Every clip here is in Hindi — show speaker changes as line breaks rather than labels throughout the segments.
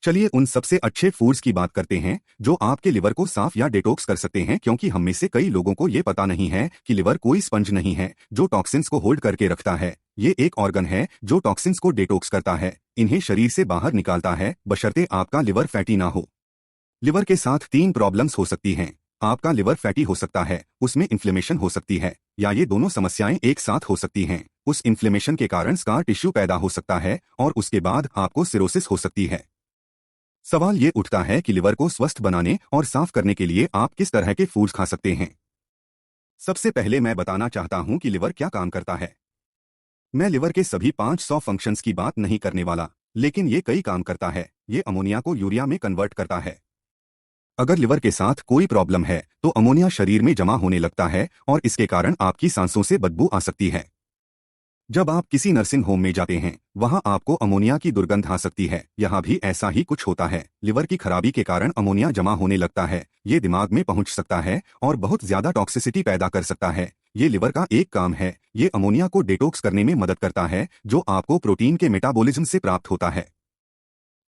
चलिए उन सबसे अच्छे फूड्स की बात करते हैं जो आपके लिवर को साफ या डिटॉक्स कर सकते हैं, क्योंकि हम में से कई लोगों को ये पता नहीं है कि लिवर कोई स्पंज नहीं है जो टॉक्सिन्स को होल्ड करके रखता है। ये एक ऑर्गन है जो टॉक्सिन्स को डिटॉक्स करता है, इन्हें शरीर से बाहर निकालता है, बशर्ते आपका लिवर फैटी ना हो। लिवर के साथ तीन प्रॉब्लम्स हो सकती हैं। आपका लिवर फैटी हो सकता है, उसमें इन्फ्लेमेशन हो सकती है, या ये दोनों समस्याएं एक साथ हो सकती हैं। उस इन्फ्लेमेशन के कारण स्कार टिश्यू पैदा हो सकता है और उसके बाद आपको सिरोसिस हो सकती है। सवाल ये उठता है कि लिवर को स्वस्थ बनाने और साफ करने के लिए आप किस तरह के फूड्स खा सकते हैं। सबसे पहले मैं बताना चाहता हूं कि लिवर क्या काम करता है। मैं लिवर के सभी 500 फंक्शंस की बात नहीं करने वाला, लेकिन ये कई काम करता है। ये अमोनिया को यूरिया में कन्वर्ट करता है। अगर लिवर के साथ कोई प्रॉब्लम है तो अमोनिया शरीर में जमा होने लगता है और इसके कारण आपकी सांसों से बदबू आ सकती है। जब आप किसी नर्सिंग होम में जाते हैं, वहां आपको अमोनिया की दुर्गंध आ सकती है। यहाँ भी ऐसा ही कुछ होता है। लिवर की खराबी के कारण अमोनिया जमा होने लगता है, ये दिमाग में पहुंच सकता है और बहुत ज्यादा टॉक्सिसिटी पैदा कर सकता है। ये लिवर का एक काम है, ये अमोनिया को डिटॉक्स करने में मदद करता है जो आपको प्रोटीन के मेटाबॉलिज्म से प्राप्त होता है।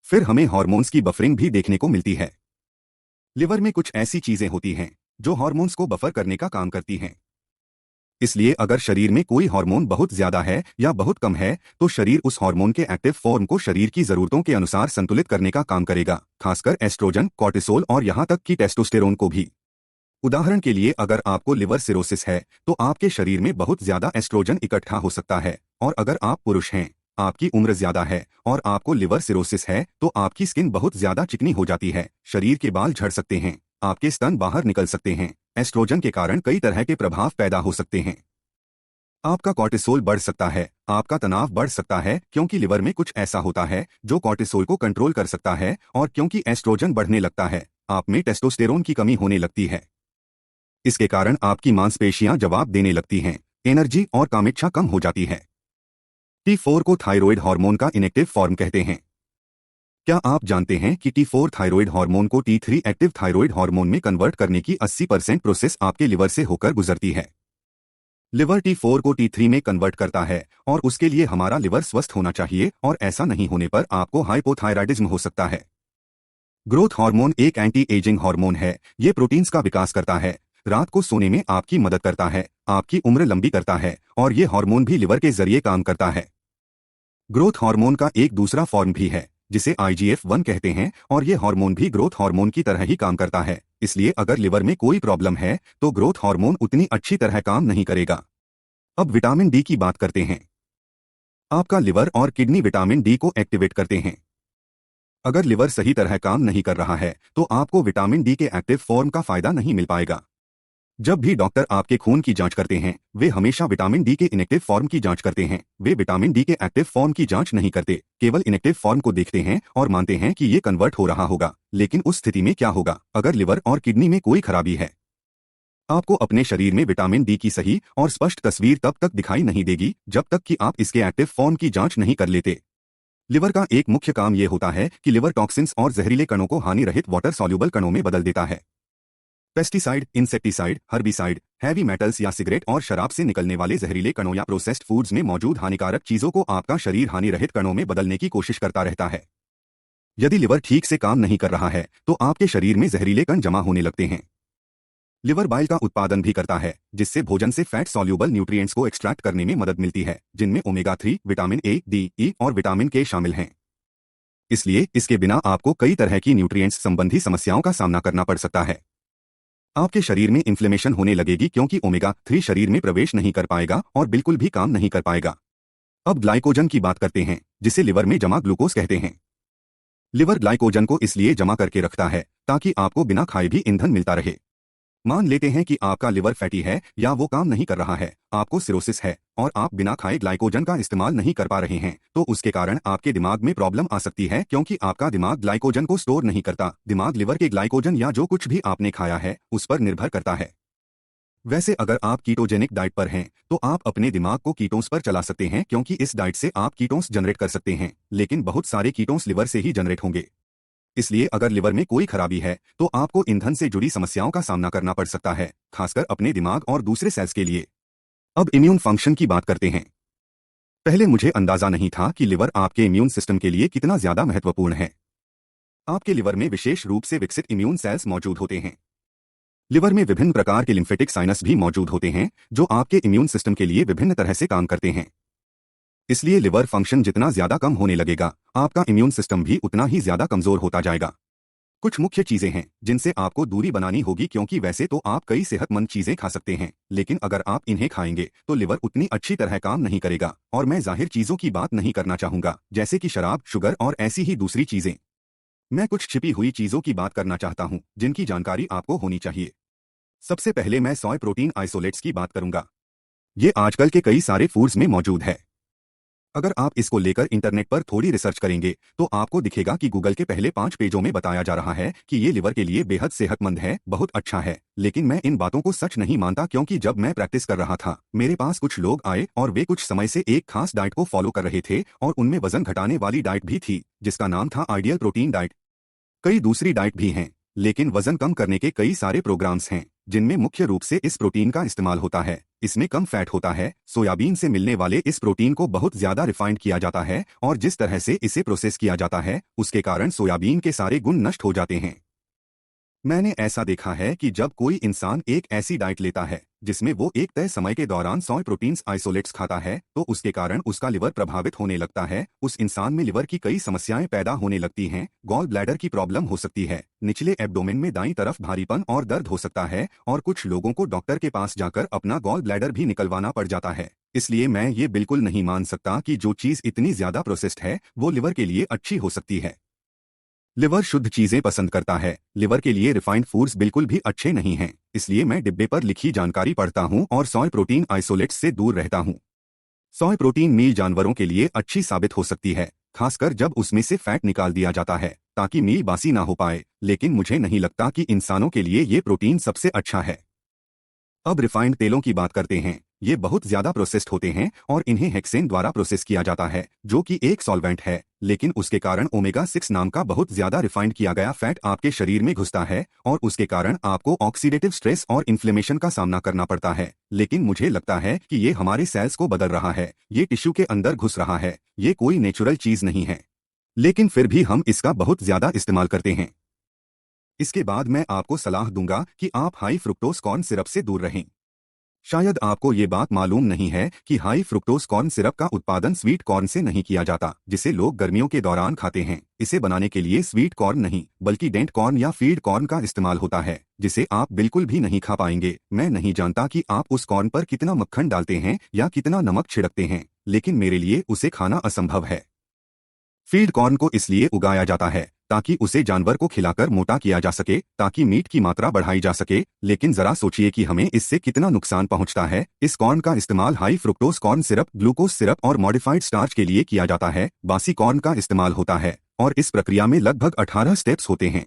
फिर हमें हार्मोन्स की बफरिंग भी देखने को मिलती है। लिवर में कुछ ऐसी चीजें होती हैं जो हार्मोन्स को बफर करने का काम करती हैं। इसलिए अगर शरीर में कोई हार्मोन बहुत ज्यादा है या बहुत कम है तो शरीर उस हार्मोन के एक्टिव फॉर्म को शरीर की जरूरतों के अनुसार संतुलित करने का काम करेगा, खासकर एस्ट्रोजन, कॉर्टिसोल और यहां तक कि टेस्टोस्टेरोन को भी। उदाहरण के लिए, अगर आपको लिवर सिरोसिस है तो आपके शरीर में बहुत ज्यादा एस्ट्रोजन इकट्ठा हो सकता है, और अगर आप पुरुष हैं, आपकी उम्र ज्यादा है और आपको लिवर सिरोसिस है तो आपकी स्किन बहुत ज्यादा चिकनी हो जाती है, शरीर के बाल झड़ सकते हैं, आपके स्तन बाहर निकल सकते हैं। एस्ट्रोजन के कारण कई तरह के प्रभाव पैदा हो सकते हैं। आपका कॉर्टिसोल बढ़ सकता है, आपका तनाव बढ़ सकता है, क्योंकि लिवर में कुछ ऐसा होता है जो कॉर्टिसोल को कंट्रोल कर सकता है, और क्योंकि एस्ट्रोजन बढ़ने लगता है, आप में टेस्टोस्टेरोन की कमी होने लगती है। इसके कारण आपकी मांसपेशियां जवाब देने लगती हैं, एनर्जी और कामेच्छा कम हो जाती है। T4 को थायराइड हार्मोन का इनएक्टिव फॉर्म कहते हैं। क्या आप जानते हैं कि T4 थायराइड हार्मोन को T3 एक्टिव थायराइड हार्मोन में कन्वर्ट करने की 80% प्रोसेस आपके लिवर से होकर गुजरती है। लिवर T4 को T3 में कन्वर्ट करता है और उसके लिए हमारा लिवर स्वस्थ होना चाहिए, और ऐसा नहीं होने पर आपको हाइपोथायराइडिज्म हो सकता है। ग्रोथ हार्मोन एक एंटी एजिंग हार्मोन है। ये प्रोटीन्स का विकास करता है, रात को सोने में आपकी मदद करता है, आपकी उम्र लंबी करता है, और ये हार्मोन भी लिवर के जरिए काम करता है। ग्रोथ हार्मोन का एक दूसरा फॉर्म भी है जिसे IGF-1 कहते हैं, और ये हार्मोन भी ग्रोथ हार्मोन की तरह ही काम करता है। इसलिए अगर लिवर में कोई प्रॉब्लम है तो ग्रोथ हार्मोन उतनी अच्छी तरह काम नहीं करेगा। अब विटामिन डी की बात करते हैं। आपका लिवर और किडनी विटामिन डी को एक्टिवेट करते हैं। अगर लिवर सही तरह काम नहीं कर रहा है तो आपको विटामिन डी के एक्टिव फॉर्म का फायदा नहीं मिल पाएगा। जब भी डॉक्टर आपके खून की जांच करते हैं, वे हमेशा विटामिन डी के इनएक्टिव फॉर्म की जांच करते हैं। वे विटामिन डी के एक्टिव फॉर्म की जांच नहीं करते, केवल इनएक्टिव फॉर्म को देखते हैं और मानते हैं कि ये कन्वर्ट हो रहा होगा। लेकिन उस स्थिति में क्या होगा अगर लिवर और किडनी में कोई खराबी है? आपको अपने शरीर में विटामिन डी की सही और स्पष्ट तस्वीर तब तक दिखाई नहीं देगी जब तक कि आप इसके एक्टिव फॉर्म की जांच नहीं कर लेते। लिवर का एक मुख्य काम यह होता है कि लिवर टॉक्सिन्स और जहरीले कणों को हानि रहित वाटर सॉल्यूबल कणों में बदल देता है। Pesticide, insecticide, herbicide, heavy metals या सिगरेट और शराब से निकलने वाले जहरीले कणों या प्रोसेस्ड फूड्स में मौजूद हानिकारक चीजों को आपका शरीर हानि रहित कणों में बदलने की कोशिश करता रहता है। यदि लिवर ठीक से काम नहीं कर रहा है तो आपके शरीर में जहरीले कण जमा होने लगते हैं। लिवर बाइल का उत्पादन भी करता है, जिससे भोजन से फैट सॉल्यूबल न्यूट्रिएंट्स को एक्सट्रैक्ट करने में मदद मिलती है, जिनमें ओमेगा 3, विटामिन ए, डी, ई और विटामिन के शामिल हैं। इसलिए इसके बिना आपको कई तरह की न्यूट्रिएंट्स संबंधी समस्याओं का सामना करना पड़ सकता है। आपके शरीर में इन्फ्लेमेशन होने लगेगी क्योंकि ओमेगा 3 शरीर में प्रवेश नहीं कर पाएगा और बिल्कुल भी काम नहीं कर पाएगा। अब ग्लाइकोजन की बात करते हैं, जिसे लिवर में जमा ग्लूकोज कहते हैं। लिवर ग्लाइकोजन को इसलिए जमा करके रखता है ताकि आपको बिना खाए भी ईंधन मिलता रहे। मान लेते हैं कि आपका लिवर फैटी है या वो काम नहीं कर रहा है, आपको सिरोसिस है और आप बिना खाए ग्लाइकोजन का इस्तेमाल नहीं कर पा रहे हैं, तो उसके कारण आपके दिमाग में प्रॉब्लम आ सकती है, क्योंकि आपका दिमाग ग्लाइकोजन को स्टोर नहीं करता। दिमाग लिवर के ग्लाइकोजन या जो कुछ भी आपने खाया है उस पर निर्भर करता है। वैसे अगर आप कीटोजेनिक डाइट पर हैं तो आप अपने दिमाग को कीटोन्स पर चला सकते हैं, क्योंकि इस डाइट से आप कीटोन्स जनरेट कर सकते हैं, लेकिन बहुत सारे कीटोन्स लिवर से ही जनरेट होंगे। इसलिए अगर लिवर में कोई खराबी है तो आपको ईंधन से जुड़ी समस्याओं का सामना करना पड़ सकता है, खासकर अपने दिमाग और दूसरे सेल्स के लिए। अब इम्यून फंक्शन की बात करते हैं। पहले मुझे अंदाजा नहीं था कि लिवर आपके इम्यून सिस्टम के लिए कितना ज्यादा महत्वपूर्ण है। आपके लिवर में विशेष रूप से विकसित इम्यून सेल्स मौजूद होते हैं। लिवर में विभिन्न प्रकार के लिम्फेटिक साइनस भी मौजूद होते हैं जो आपके इम्यून सिस्टम के लिए विभिन्न तरह से काम करते हैं। इसलिए लिवर फंक्शन जितना ज्यादा कम होने लगेगा, आपका इम्यून सिस्टम भी उतना ही ज्यादा कमजोर होता जाएगा। कुछ मुख्य चीजें हैं जिनसे आपको दूरी बनानी होगी, क्योंकि वैसे तो आप कई सेहतमंद चीजें खा सकते हैं, लेकिन अगर आप इन्हें खाएंगे तो लिवर उतनी अच्छी तरह काम नहीं करेगा। और मैं जाहिर चीजों की बात नहीं करना चाहूंगा, जैसे कि शराब, शुगर और ऐसी ही दूसरी चीजें। मैं कुछ छिपी हुई चीजों की बात करना चाहता हूं जिनकी जानकारी आपको होनी चाहिए। सबसे पहले मैं सोय प्रोटीन आइसोलेट्स की बात करूंगा। ये आजकल के कई सारे फूड्स में मौजूद है। अगर आप इसको लेकर इंटरनेट पर थोड़ी रिसर्च करेंगे तो आपको दिखेगा कि गूगल के पहले 5 पेजों में बताया जा रहा है कि ये लिवर के लिए बेहद सेहतमंद है, बहुत अच्छा है। लेकिन मैं इन बातों को सच नहीं मानता, क्योंकि जब मैं प्रैक्टिस कर रहा था मेरे पास कुछ लोग आए और वे कुछ समय से एक खास डाइट को फॉलो कर रहे थे और उनमें वजन घटाने वाली डाइट भी थी जिसका नाम था आइडियल प्रोटीन डाइट। कई दूसरी डाइट भी हैं, लेकिन वजन कम करने के कई सारे प्रोग्राम्स हैं जिनमें मुख्य रूप से इस प्रोटीन का इस्तेमाल होता है। इसमें कम फैट होता है। सोयाबीन से मिलने वाले इस प्रोटीन को बहुत ज्यादा रिफाइंड किया जाता है और जिस तरह से इसे प्रोसेस किया जाता है उसके कारण सोयाबीन के सारे गुण नष्ट हो जाते हैं। मैंने ऐसा देखा है कि जब कोई इंसान एक ऐसी डाइट लेता है जिसमें वो एक तय समय के दौरान सोय प्रोटीन्स आइसोलेट्स खाता है तो उसके कारण उसका लिवर प्रभावित होने लगता है। उस इंसान में लिवर की कई समस्याएं पैदा होने लगती हैं। गॉल ब्लैडर की प्रॉब्लम हो सकती है, निचले एब्डोमेन में दाईं तरफ भारीपन और दर्द हो सकता है, और कुछ लोगों को डॉक्टर के पास जाकर अपना गॉल ब्लैडर भी निकलवाना पड़ जाता है। इसलिए मैं ये बिल्कुल नहीं मान सकता कि जो चीज इतनी ज्यादा प्रोसेस्ड है वो लिवर के लिए अच्छी हो सकती है। लिवर शुद्ध चीजें पसंद करता है। लिवर के लिए रिफाइंड फूड्स बिल्कुल भी अच्छे नहीं हैं। इसलिए मैं डिब्बे पर लिखी जानकारी पढ़ता हूं और सोय प्रोटीन आइसोलेट्स से दूर रहता हूं। सोय प्रोटीन मील जानवरों के लिए अच्छी साबित हो सकती है, खासकर जब उसमें से फैट निकाल दिया जाता है ताकि मील बासी ना हो पाए, लेकिन मुझे नहीं लगता कि इंसानों के लिए ये प्रोटीन सबसे अच्छा है। अब रिफाइंड तेलों की बात करते हैं। ये बहुत ज्यादा प्रोसेस्ड होते हैं और इन्हें हेक्सेन द्वारा प्रोसेस किया जाता है जो कि एक सॉल्वेंट है, लेकिन उसके कारण ओमेगा 6 नाम का बहुत ज्यादा रिफाइंड किया गया फैट आपके शरीर में घुसता है और उसके कारण आपको ऑक्सीडेटिव स्ट्रेस और इन्फ्लेमेशन का सामना करना पड़ता है। लेकिन मुझे लगता है कि ये हमारे सेल्स को बदल रहा है, ये टिश्यू के अंदर घुस रहा है, ये कोई नेचुरल चीज नहीं है, लेकिन फिर भी हम इसका बहुत ज्यादा इस्तेमाल करते हैं। इसके बाद मैं आपको सलाह दूंगा कि आप हाई फ्रुक्टोज कॉर्न सिरप से दूर रहें। शायद आपको ये बात मालूम नहीं है कि हाई फ्रुक्टोज कॉर्न सिरप का उत्पादन स्वीट कॉर्न से नहीं किया जाता, जिसे लोग गर्मियों के दौरान खाते हैं। इसे बनाने के लिए स्वीट कॉर्न नहीं बल्कि डेंट कॉर्न या फीड कॉर्न का इस्तेमाल होता है, जिसे आप बिल्कुल भी नहीं खा पाएंगे। मैं नहीं जानता कि आप उस कॉर्न पर कितना मक्खन डालते हैं या कितना नमक छिड़कते हैं, लेकिन मेरे लिए उसे खाना असंभव है। फीड कॉर्न को इसलिए उगाया जाता है ताकि उसे जानवर को खिलाकर मोटा किया जा सके, ताकि मीट की मात्रा बढ़ाई जा सके। लेकिन जरा सोचिए कि हमें इससे कितना नुकसान पहुंचता है। इस कॉर्न का इस्तेमाल high fructose corn syrup, glucose syrup और मॉडिफाइड स्टार्च के लिए किया जाता है। बासी कॉर्न का इस्तेमाल होता है और इस प्रक्रिया में लगभग 18 स्टेप्स होते हैं।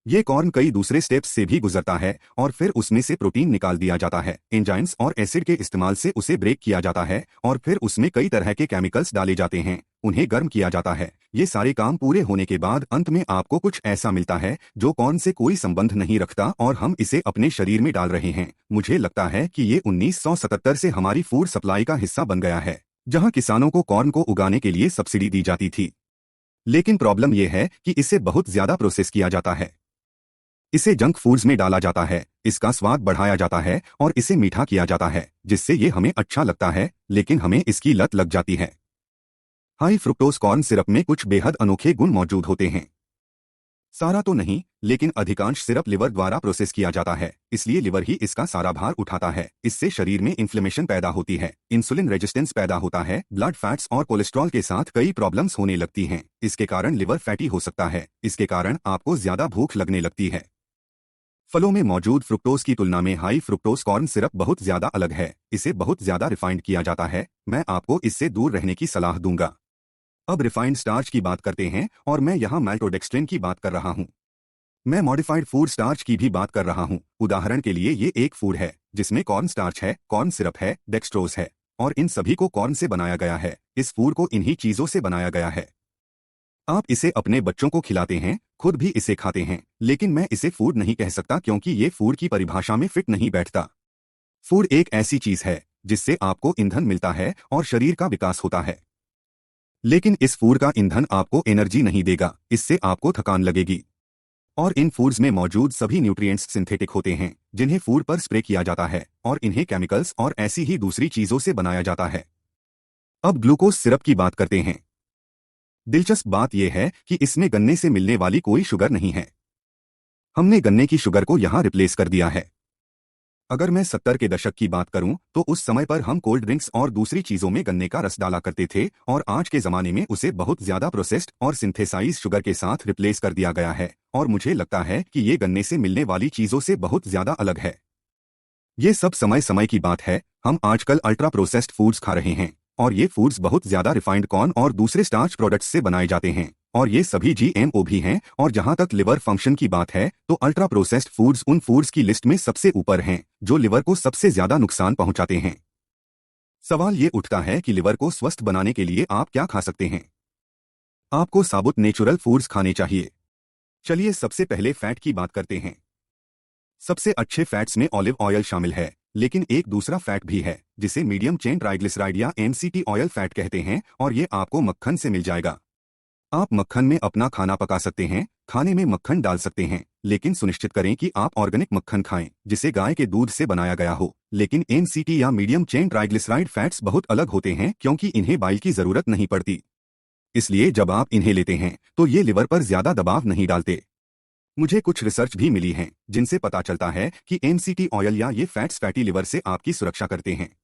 ये कॉर्न कई दूसरे स्टेप्स से भी गुजरता है और फिर उसमें से प्रोटीन निकाल दिया जाता है। एंजाइम्स और एसिड के इस्तेमाल से उसे ब्रेक किया जाता है और फिर उसमें कई तरह के केमिकल्स डाले जाते हैं, उन्हें गर्म किया जाता है। ये सारे काम पूरे होने के बाद अंत में आपको कुछ ऐसा मिलता है जो कॉर्न से कोई संबंध नहीं रखता और हम इसे अपने शरीर में डाल रहे हैं। मुझे लगता है कि ये 1977 से हमारी फूड सप्लाई का हिस्सा बन गया है, जहां किसानों को कॉर्न को उगाने के लिए सब्सिडी दी जाती थी। लेकिन प्रॉब्लम यह है कि इसे बहुत ज्यादा प्रोसेस किया जाता है। इसे जंक फूड्स में डाला जाता है, इसका स्वाद बढ़ाया जाता है और इसे मीठा किया जाता है, जिससे ये हमें अच्छा लगता है, लेकिन हमें इसकी लत लग जाती है। हाई फ्रुक्टोज कॉर्न सिरप में कुछ बेहद अनोखे गुण मौजूद होते हैं। सारा तो नहीं, लेकिन अधिकांश सिरप लिवर द्वारा प्रोसेस किया जाता है, इसलिए लिवर ही इसका सारा भार उठाता है। इससे शरीर में इन्फ्लेमेशन पैदा होती है, इंसुलिन रेजिस्टेंस पैदा होता है, ब्लड फैट्स और कोलेस्ट्रॉल के साथ कई प्रॉब्लम्स होने लगती हैं। इसके कारण लिवर फैटी हो सकता है, इसके कारण आपको ज्यादा भूख लगने लगती है। फलों में मौजूद फ्रुक्टोज की तुलना में हाई फ्रुक्टोज कॉर्न सिरप बहुत ज्यादा अलग है। इसे बहुत ज्यादा रिफाइंड किया जाता है। मैं आपको इससे दूर रहने की सलाह दूंगा। अब रिफाइंड स्टार्च की बात करते हैं और मैं यहाँ माल्टोडेक्स्ट्रिन की बात कर रहा हूँ। मैं मॉडिफाइड फूड स्टार्च की भी बात कर रहा हूँ। उदाहरण के लिए ये एक फूड है जिसमें कॉर्न स्टार्च है, कॉर्न सिरप है, डेक्सट्रोज है और इन सभी को कॉर्न से बनाया गया है। इस फूड को इन्हीं चीजों से बनाया गया है। आप इसे अपने बच्चों को खिलाते हैं, खुद भी इसे खाते हैं, लेकिन मैं इसे फूड नहीं कह सकता क्योंकि ये फूड की परिभाषा में फिट नहीं बैठता। फूड एक ऐसी चीज है जिससे आपको ईंधन मिलता है और शरीर का विकास होता है। लेकिन इस फूड का ईंधन आपको एनर्जी नहीं देगा, इससे आपको थकान लगेगी। और इन फूड्स में मौजूद सभी न्यूट्रिएंट्स सिंथेटिक होते हैं, जिन्हें फूड पर स्प्रे किया जाता है और इन्हें केमिकल्स और ऐसी ही दूसरी चीजों से बनाया जाता है। अब ग्लूकोज सिरप की बात करते हैं। दिलचस्प बात यह है कि इसमें गन्ने से मिलने वाली कोई शुगर नहीं है। हमने गन्ने की शुगर को यहां रिप्लेस कर दिया है। अगर मैं 70 के दशक की बात करूं तो उस समय पर हम कोल्ड ड्रिंक्स और दूसरी चीजों में गन्ने का रस डाला करते थे, और आज के जमाने में उसे बहुत ज्यादा प्रोसेस्ड और सिंथेसाइज शुगर के साथ रिप्लेस कर दिया गया है, और मुझे लगता है कि ये गन्ने से मिलने वाली चीजों से बहुत ज्यादा अलग है। ये सब समय समय की बात है। हम आजकल अल्ट्रा प्रोसेस्ड फूड्स खा रहे हैं, और ये फूड्स बहुत ज्यादा रिफाइंड कॉर्न और दूसरे स्टार्च प्रोडक्ट्स से बनाए जाते हैं, और ये सभी जीएमओ भी हैं। और जहां तक लिवर फंक्शन की बात है तो अल्ट्रा प्रोसेस्ड फूड्स उन फूड्स की लिस्ट में सबसे ऊपर हैं जो लिवर को सबसे ज्यादा नुकसान पहुंचाते हैं। सवाल ये उठता है कि लिवर को स्वस्थ बनाने के लिए आप क्या खा सकते हैं। आपको साबुत नेचुरल फूड्स खाने चाहिए। चलिए सबसे पहले फैट की बात करते हैं। सबसे अच्छे फैट्स में ऑलिव ऑयल शामिल है, लेकिन एक दूसरा फैट भी है जिसे मीडियम चेन ट्राइग्लिसराइड या एमसीटी ऑयल फैट कहते हैं, और ये आपको मक्खन से मिल जाएगा। आप मक्खन में अपना खाना पका सकते हैं, खाने में मक्खन डाल सकते हैं, लेकिन सुनिश्चित करें कि आप ऑर्गेनिक मक्खन खाएं जिसे गाय के दूध से बनाया गया हो। लेकिन एमसीटी या मीडियम चेन ट्राइग्लिसराइड फैट्स बहुत अलग होते हैं क्योंकि इन्हें बाइल की जरूरत नहीं पड़ती। इसलिए जब आप इन्हें लेते हैं तो ये लिवर पर ज्यादा दबाव नहीं डालते। मुझे कुछ रिसर्च भी मिली है जिनसे पता चलता है कि एमसीटी ऑयल या ये फैट्स फैटी लिवर से आपकी सुरक्षा करते हैं।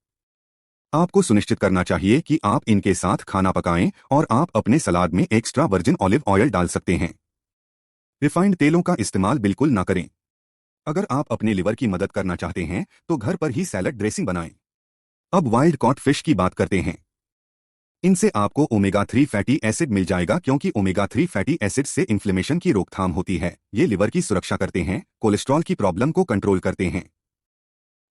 आपको सुनिश्चित करना चाहिए कि आप इनके साथ खाना पकाएं, और आप अपने सलाद में एक्स्ट्रा वर्जिन ऑलिव ऑयल डाल सकते हैं। रिफाइंड तेलों का इस्तेमाल बिल्कुल ना करें। अगर आप अपने लिवर की मदद करना चाहते हैं तो घर पर ही सैलड ड्रेसिंग बनाएं। अब वाइल्ड कॉट फिश की बात करते हैं। इनसे आपको ओमेगा 3 फैटी एसिड मिल जाएगा क्योंकि ओमेगा 3 फैटी एसिड से इन्फ्लेमेशन की रोकथाम होती है। ये लिवर की सुरक्षा करते हैं, कोलेस्ट्रॉल की प्रॉब्लम को कंट्रोल करते हैं।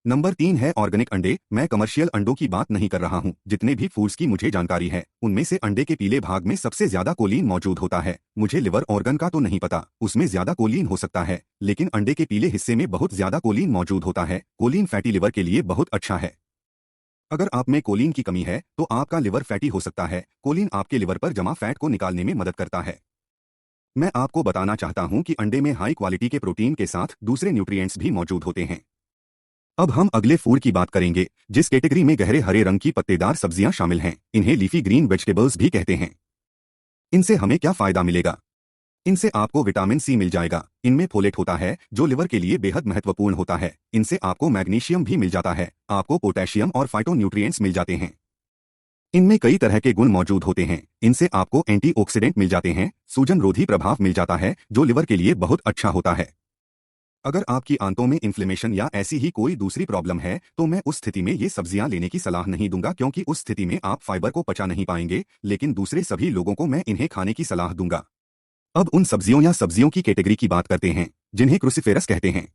नंबर 3 है ऑर्गेनिक अंडे। मैं कमर्शियल अंडों की बात नहीं कर रहा हूं। जितने भी फूड्स की मुझे जानकारी है उनमें से अंडे के पीले भाग में सबसे ज्यादा कोलीन मौजूद होता है। मुझे लिवर ऑर्गन का तो नहीं पता, उसमें ज्यादा कोलीन हो सकता है, लेकिन अंडे के पीले हिस्से में बहुत ज्यादा कोलीन मौजूद होता है। कोलीन फैटी लिवर के लिए बहुत अच्छा है। अगर आप में कोलीन की कमी है तो आपका लिवर फैटी हो सकता है। कोलीन आपके लिवर पर जमा फैट को निकालने में मदद करता है। मैं आपको बताना चाहता हूं कि अंडे में हाई क्वालिटी के प्रोटीन के साथ दूसरे न्यूट्रिएंट्स भी मौजूद होते हैं। अब हम अगले फूड की बात करेंगे जिस कैटेगरी में गहरे हरे रंग की पत्तेदार सब्जियां शामिल हैं। इन्हें लीफी ग्रीन वेजिटेबल्स भी कहते हैं। इनसे हमें क्या फायदा मिलेगा? इनसे आपको विटामिन सी मिल जाएगा। इनमें फोलेट होता है जो लिवर के लिए बेहद महत्वपूर्ण होता है। इनसे आपको मैग्नीशियम भी मिल जाता है। आपको पोटेशियम और फाइटोन्यूट्रिएंट्स मिल जाते हैं। इनमें कई तरह के गुण मौजूद होते हैं। इनसे आपको एंटीऑक्सीडेंट मिल जाते हैं, सूजन रोधी प्रभाव मिल जाता है जो लिवर के लिए बहुत अच्छा होता है। अगर आपकी आंतों में इन्फ्लेमेशन या ऐसी ही कोई दूसरी प्रॉब्लम है तो मैं उस स्थिति में ये सब्जियां लेने की सलाह नहीं दूंगा, क्योंकि उस स्थिति में आप फाइबर को पचा नहीं पाएंगे। लेकिन दूसरे सभी लोगों को मैं इन्हें खाने की सलाह दूंगा। अब उन सब्जियों या सब्जियों की कैटेगरी की बात करते हैं जिन्हें क्रूसिफेरस कहते हैं।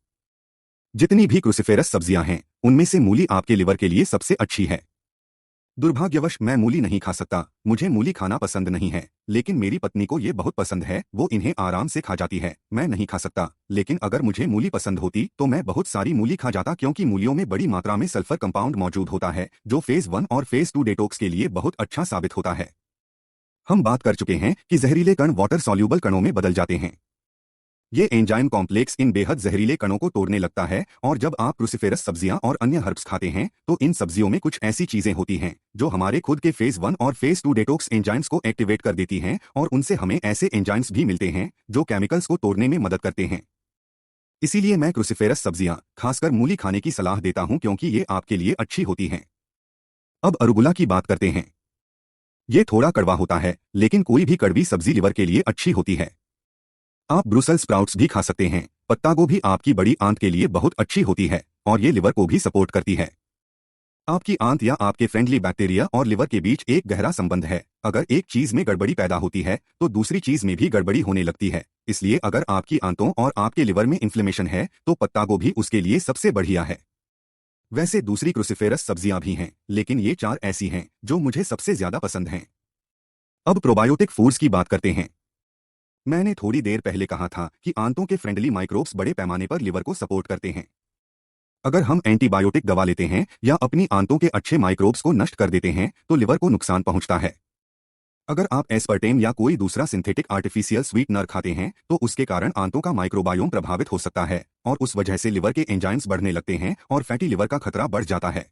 जितनी भी क्रूसिफेरस सब्जियां हैं उनमें से मूली आपके लिवर के लिए सबसे अच्छी है। दुर्भाग्यवश मैं मूली नहीं खा सकता। मुझे मूली खाना पसंद नहीं है, लेकिन मेरी पत्नी को ये बहुत पसंद है। वो इन्हें आराम से खा जाती है। मैं नहीं खा सकता, लेकिन अगर मुझे मूली पसंद होती तो मैं बहुत सारी मूली खा जाता, क्योंकि मूलियों में बड़ी मात्रा में सल्फर कंपाउंड मौजूद होता है जो फेज 1 और फेज 2 डेटॉक्स के लिए बहुत अच्छा साबित होता है। हम बात कर चुके हैं कि जहरीले कण वाटर सॉल्यूबल कणों में बदल जाते हैं। ये एंजाइम कॉम्प्लेक्स इन बेहद जहरीले कणों को तोड़ने लगता है, और जब आप क्रूसिफेरस सब्जियां और अन्य हर्ब्स खाते हैं तो इन सब्जियों में कुछ ऐसी चीजें होती हैं जो हमारे खुद के फेज 1 और फेज 2 डेटॉक्स एंजाइम्स को एक्टिवेट कर देती हैं, और उनसे हमें ऐसे एंजाइम्स भी मिलते हैं जो केमिकल्स को तोड़ने में मदद करते हैं। इसीलिए मैं क्रूसिफेरस सब्जियां, खासकर मूली खाने की सलाह देता हूं क्योंकि ये आपके लिए अच्छी होती हैं। अब अरुगुला की बात करते हैं। ये थोड़ा कड़वा होता है, लेकिन कोई भी कड़वी सब्जी लिवर के लिए अच्छी होती है। आप ब्रुसेल स्प्राउट्स भी खा सकते हैं। पत्ता गोभी आपकी बड़ी आंत के लिए बहुत अच्छी होती है, और ये लिवर को भी सपोर्ट करती है। आपकी आंत या आपके फ्रेंडली बैक्टीरिया और लिवर के बीच एक गहरा संबंध है। अगर एक चीज में गड़बड़ी पैदा होती है तो दूसरी चीज में भी गड़बड़ी होने लगती है। इसलिए अगर आपकी आंतों और आपके लिवर में इन्फ्लेमेशन है तो पत्ता गोभी उसके लिए सबसे बढ़िया है। वैसे दूसरी क्रूसिफेरस सब्जियां भी हैं, लेकिन ये 4 ऐसी हैं जो मुझे सबसे ज्यादा पसंद हैं। अब प्रोबायोटिक फूड्स की बात करते हैं। मैंने थोड़ी देर पहले कहा था कि आंतों के फ्रेंडली माइक्रोब्स बड़े पैमाने पर लिवर को सपोर्ट करते हैं। अगर हम एंटीबायोटिक दवा लेते हैं या अपनी आंतों के अच्छे माइक्रोब्स को नष्ट कर देते हैं तो लिवर को नुकसान पहुंचता है। अगर आप एस्पर्टेम या कोई दूसरा सिंथेटिक आर्टिफिशियल स्वीटनर खाते हैं तो उसके कारण आंतों का माइक्रोबायोम प्रभावित हो सकता है और उस वजह से लिवर के एंजाइम्स बढ़ने लगते हैं और फैटी लिवर का खतरा बढ़ जाता है।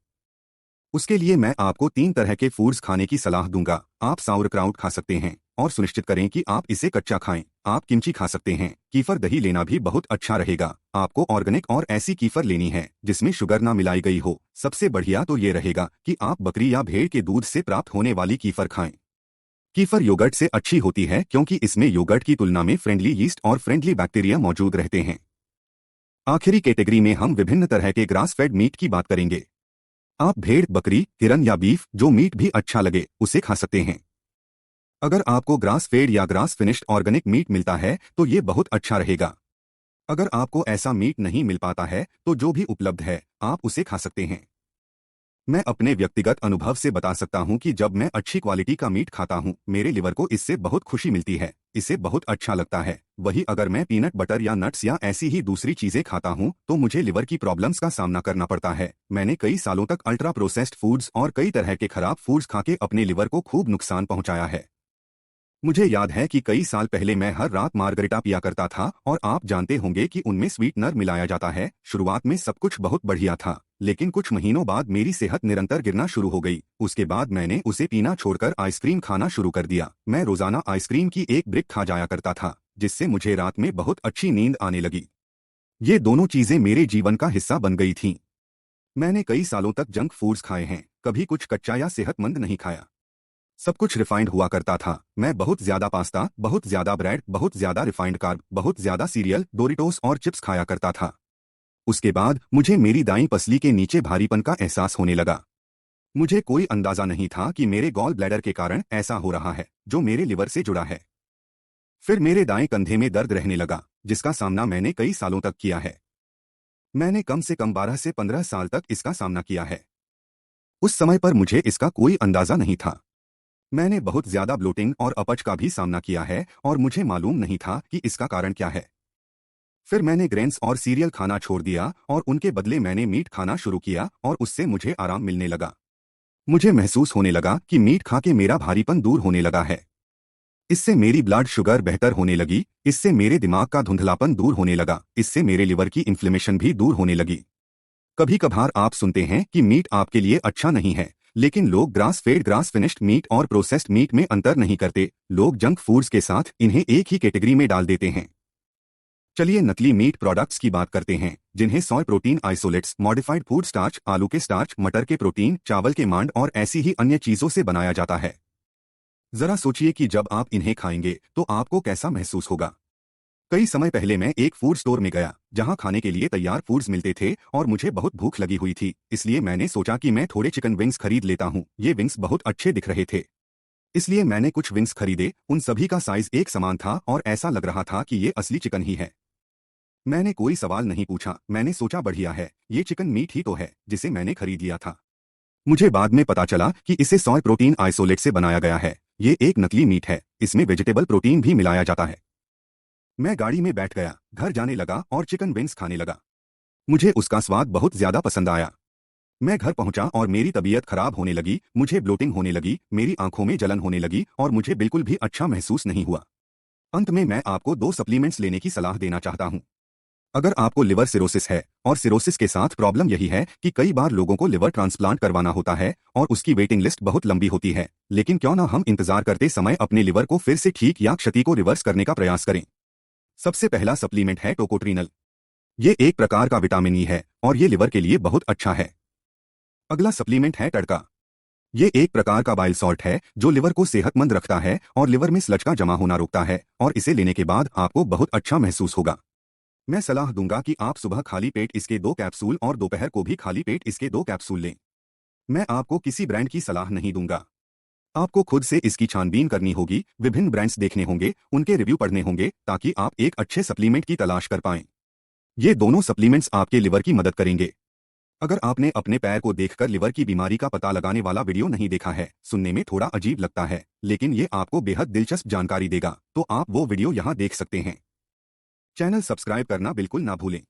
उसके लिए मैं आपको 3 तरह के फूड्स खाने की सलाह दूंगा। आप sauerkraut खा सकते हैं और सुनिश्चित करें कि आप इसे कच्चा खाएं। आप किमची खा सकते हैं। कीफर दही लेना भी बहुत अच्छा रहेगा। आपको ऑर्गेनिक और ऐसी कीफर लेनी है जिसमें शुगर ना मिलाई गई हो। सबसे बढ़िया तो ये रहेगा कि आप बकरी या भेड़ के दूध से प्राप्त होने वाली कीफर खाएं। कीफर योगर्ट से अच्छी होती है क्योंकि इसमें योगर्ट की तुलना में फ्रेंडली यीस्ट और फ्रेंडली बैक्टीरिया मौजूद रहते हैं। आखिरी कैटेगरी में हम विभिन्न तरह के ग्रास फेड मीट की बात करेंगे। आप भेड़, बकरी, हिरन या बीफ, जो मीट भी अच्छा लगे उसे खा सकते हैं। अगर आपको ग्रास फेड या ग्रास फिनिश्ड ऑर्गेनिक मीट मिलता है तो ये बहुत अच्छा रहेगा। अगर आपको ऐसा मीट नहीं मिल पाता है तो जो भी उपलब्ध है आप उसे खा सकते हैं। मैं अपने व्यक्तिगत अनुभव से बता सकता हूं कि जब मैं अच्छी क्वालिटी का मीट खाता हूं मेरे लिवर को इससे बहुत खुशी मिलती है। इसे बहुत अच्छा लगता है। वही अगर मैं पीनट बटर या नट्स या ऐसी ही दूसरी चीजें खाता हूं तो मुझे लिवर की प्रॉब्लम्स का सामना करना पड़ता है। मैंने कई सालों तक अल्ट्रा प्रोसेस्ड फूड्स और कई तरह के खराब फूड्स खा के अपने लिवर को खूब नुकसान पहुंचाया है। मुझे याद है कि कई साल पहले मैं हर रात मार्गरेटा पिया करता था और आप जानते होंगे कि उनमें स्वीटनर मिलाया जाता है। शुरुआत में सब कुछ बहुत बढ़िया था लेकिन कुछ महीनों बाद मेरी सेहत निरंतर गिरना शुरू हो गई। उसके बाद मैंने उसे पीना छोड़कर आइसक्रीम खाना शुरू कर दिया। मैं रोजाना आइसक्रीम की एक ब्रिक खा जाया करता था जिससे मुझे रात में बहुत अच्छी नींद आने लगी। ये दोनों चीजें मेरे जीवन का हिस्सा बन गई थीं। मैंने कई सालों तक जंक फूड्स खाए हैं, कभी कुछ कच्चा या सेहतमंद नहीं खाया। सब कुछ रिफाइंड हुआ करता था। मैं बहुत ज्यादा पास्ता, बहुत ज्यादा ब्रेड, बहुत ज्यादा रिफाइंड कार्ब, बहुत ज्यादा सीरियल, डोरिटोस और चिप्स खाया करता था। उसके बाद मुझे मेरी दाईं पसली के नीचे भारीपन का एहसास होने लगा। मुझे कोई अंदाजा नहीं था कि मेरे गॉल ब्लैडर के कारण ऐसा हो रहा है जो मेरे लिवर से जुड़ा है। फिर मेरे दाएं कंधे में दर्द रहने लगा जिसका सामना मैंने कई सालों तक किया है। मैंने कम से कम 12 से 15 साल तक इसका सामना किया है। उस समय पर मुझे इसका कोई अंदाजा नहीं था। मैंने बहुत ज्यादा ब्लोटिंग और अपच का भी सामना किया है और मुझे मालूम नहीं था कि इसका कारण क्या है। फिर मैंने ग्रेन्स और सीरियल खाना छोड़ दिया और उनके बदले मैंने मीट खाना शुरू किया और उससे मुझे आराम मिलने लगा। मुझे महसूस होने लगा कि मीट खा के मेरा भारीपन दूर होने लगा है। इससे मेरी ब्लड शुगर बेहतर होने लगी। इससे मेरे दिमाग का धुंधलापन दूर होने लगा। इससे मेरे लिवर की इन्फ्लेमेशन भी दूर होने लगी। कभी कभार आप सुनते हैं कि मीट आपके लिए अच्छा नहीं है लेकिन लोग grass fed, grass finished meat और प्रोसेस्ड मीट में अंतर नहीं करते। लोग जंक फूड्स के साथ इन्हें एक ही कैटेगरी में डाल देते हैं। चलिए नकली मीट प्रोडक्ट्स की बात करते हैं जिन्हें सोय protein isolates, modified food starch, आलू के स्टार्च, मटर के प्रोटीन, चावल के मांड और ऐसी ही अन्य चीजों से बनाया जाता है। जरा सोचिए कि जब आप इन्हें खाएंगे तो आपको कैसा महसूस होगा। कई समय पहले मैं एक फूड स्टोर में गया जहां खाने के लिए तैयार फूड्स मिलते थे और मुझे बहुत भूख लगी हुई थी। इसलिए मैंने सोचा कि मैं थोड़े चिकन विंग्स खरीद लेता हूं। ये विंग्स बहुत अच्छे दिख रहे थे इसलिए मैंने कुछ विंग्स खरीदे। उन सभी का साइज एक समान था और ऐसा लग रहा था कि ये असली चिकन ही है। मैंने कोई सवाल नहीं पूछा। मैंने सोचा बढ़िया है, ये चिकन मीट ही तो है जिसे मैंने खरीद लिया था। मुझे बाद में पता चला कि इसे सोय प्रोटीन आइसोलेट से बनाया गया है। ये एक नकली मीट है। इसमें वेजिटेबल प्रोटीन भी मिलाया जाता है। मैं गाड़ी में बैठ गया, घर जाने लगा और चिकन विंग्स खाने लगा। मुझे उसका स्वाद बहुत ज्यादा पसंद आया। मैं घर पहुंचा और मेरी तबीयत खराब होने लगी। मुझे ब्लोटिंग होने लगी, मेरी आंखों में जलन होने लगी और मुझे बिल्कुल भी अच्छा महसूस नहीं हुआ। अंत में मैं आपको 2 सप्लीमेंट्स लेने की सलाह देना चाहता हूं। अगर आपको लिवर सिरोसिस है और सिरोसिस के साथ प्रॉब्लम यही है कि कई बार लोगों को लिवर ट्रांसप्लांट करवाना होता है और उसकी वेटिंग लिस्ट बहुत लंबी होती है, लेकिन क्यों ना हम इंतजार करते समय अपने लिवर को फिर से ठीक या क्षति को रिवर्स करने का प्रयास करें। सबसे पहला सप्लीमेंट है टोकोट्रिनल। ये एक प्रकार का विटामिन ई है और ये लिवर के लिए बहुत अच्छा है। अगला सप्लीमेंट है टड़का। ये एक प्रकार का बाइल सॉल्ट है जो लिवर को सेहतमंद रखता है और लिवर में स्लज का जमा होना रोकता है और इसे लेने के बाद आपको बहुत अच्छा महसूस होगा। मैं सलाह दूंगा कि आप सुबह खाली पेट इसके 2 कैप्सूल और दोपहर को भी खाली पेट इसके 2 कैप्सूल लें। मैं आपको किसी ब्रांड की सलाह नहीं दूंगा। आपको खुद से इसकी छानबीन करनी होगी, विभिन्न ब्रांड्स देखने होंगे, उनके रिव्यू पढ़ने होंगे ताकि आप एक अच्छे सप्लीमेंट की तलाश कर पाएं। ये दोनों सप्लीमेंट्स आपके लिवर की मदद करेंगे। अगर आपने अपने पैर को देखकर लिवर की बीमारी का पता लगाने वाला वीडियो नहीं देखा है, सुनने में थोड़ा अजीब लगता है लेकिन ये आपको बेहद दिलचस्प जानकारी देगा, तो आप वो वीडियो यहाँ देख सकते हैं। चैनल सब्सक्राइब करना बिल्कुल ना भूलें।